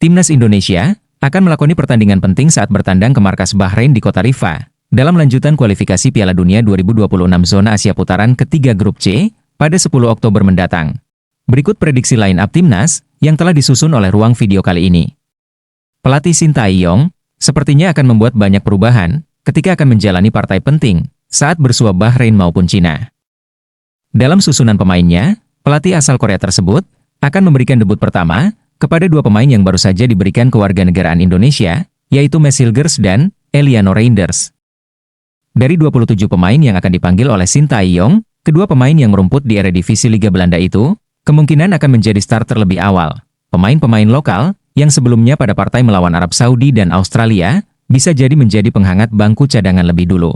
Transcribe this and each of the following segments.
Timnas Indonesia akan melakoni pertandingan penting saat bertandang ke markas Bahrain di kota Riffa dalam lanjutan kualifikasi Piala Dunia 2026 zona Asia putaran ketiga grup C pada 10 Oktober mendatang. Berikut prediksi line up Timnas yang telah disusun oleh ruang video kali ini. Pelatih Shin Tae-yong sepertinya akan membuat banyak perubahan ketika akan menjalani partai penting saat bersua Bahrain maupun Cina. Dalam susunan pemainnya, pelatih asal Korea tersebut akan memberikan debut pertama kepada dua pemain yang baru saja diberikan kewarganegaraan Indonesia, yaitu Mads Hilgers dan Eliano Reinders. Dari 27 pemain yang akan dipanggil oleh Shin Tae-yong, kedua pemain yang merumput di Eredivisie Liga Belanda itu kemungkinan akan menjadi starter lebih awal. Pemain-pemain lokal yang sebelumnya pada partai melawan Arab Saudi dan Australia bisa jadi menjadi penghangat bangku cadangan lebih dulu.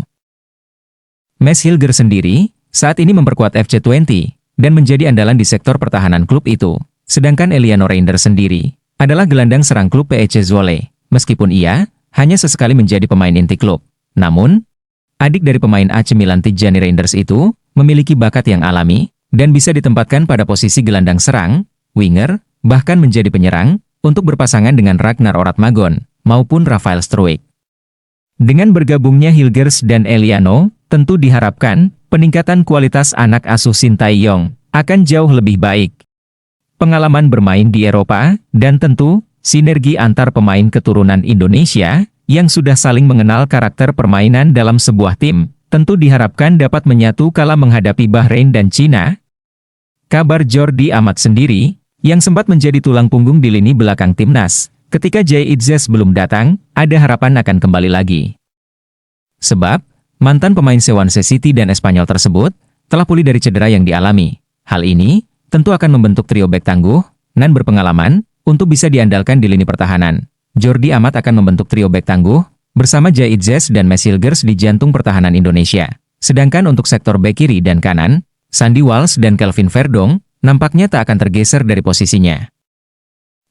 Mads Hilgers sendiri saat ini memperkuat FC20 dan menjadi andalan di sektor pertahanan klub itu. Sedangkan Eliano Reinders sendiri adalah gelandang serang klub PEC Zwolle, meskipun ia hanya sesekali menjadi pemain inti klub. Namun, adik dari pemain AC Milan Tijjani Reinders itu memiliki bakat yang alami dan bisa ditempatkan pada posisi gelandang serang, winger, bahkan menjadi penyerang untuk berpasangan dengan Ragnar Oratmagon maupun Rafael Struijk. Dengan bergabungnya Hilgers dan Eliano, tentu diharapkan peningkatan kualitas anak asuh Shin Tae-yong akan jauh lebih baik. Pengalaman bermain di Eropa, dan tentu sinergi antar pemain keturunan Indonesia yang sudah saling mengenal karakter permainan dalam sebuah tim, tentu diharapkan dapat menyatu kala menghadapi Bahrain dan Cina. Kabar Jordi Amat sendiri, yang sempat menjadi tulang punggung di lini belakang timnas, ketika Jay Itzes belum datang, ada harapan akan kembali lagi. Sebab, mantan pemain Swansea City dan Espanyol tersebut telah pulih dari cedera yang dialami. Hal ini tentu akan membentuk trio bek tangguh dan berpengalaman untuk bisa diandalkan di lini pertahanan. Jordi Amat akan membentuk trio bek tangguh bersama Jay Itzes dan Mads Hilgers di jantung pertahanan Indonesia. Sedangkan untuk sektor bek kiri dan kanan, Sandy Walsh dan Kelvin Verdong nampaknya tak akan tergeser dari posisinya.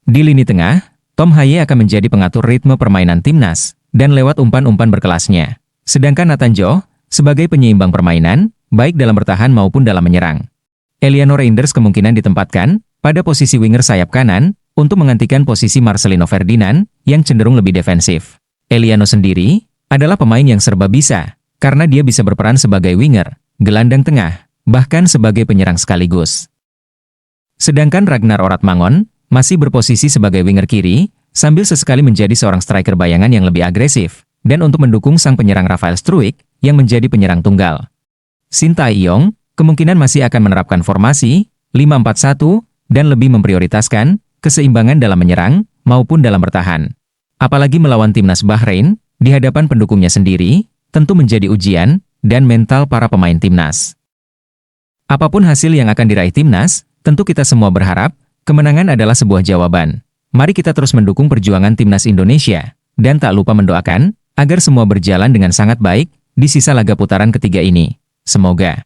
Di lini tengah, Tom Haye akan menjadi pengatur ritme permainan timnas dan lewat umpan-umpan berkelasnya. Sedangkan Nathan Joh sebagai penyeimbang permainan, baik dalam bertahan maupun dalam menyerang. Eliano Reinders kemungkinan ditempatkan pada posisi winger sayap kanan untuk menggantikan posisi Marcelino Ferdinand yang cenderung lebih defensif. Eliano sendiri adalah pemain yang serba bisa karena dia bisa berperan sebagai winger, gelandang tengah, bahkan sebagai penyerang sekaligus. Sedangkan Ragnar Oratmagon masih berposisi sebagai winger kiri sambil sesekali menjadi seorang striker bayangan yang lebih agresif dan untuk mendukung sang penyerang Rafael Struijk yang menjadi penyerang tunggal. Shin Tae-yong kemungkinan masih akan menerapkan formasi 5-4-1 dan lebih memprioritaskan keseimbangan dalam menyerang maupun dalam bertahan. Apalagi melawan timnas Bahrain di hadapan pendukungnya sendiri, tentu menjadi ujian dan mental para pemain timnas. Apapun hasil yang akan diraih timnas, tentu kita semua berharap kemenangan adalah sebuah jawaban. Mari kita terus mendukung perjuangan timnas Indonesia dan tak lupa mendoakan agar semua berjalan dengan sangat baik di sisa laga putaran ketiga ini. Semoga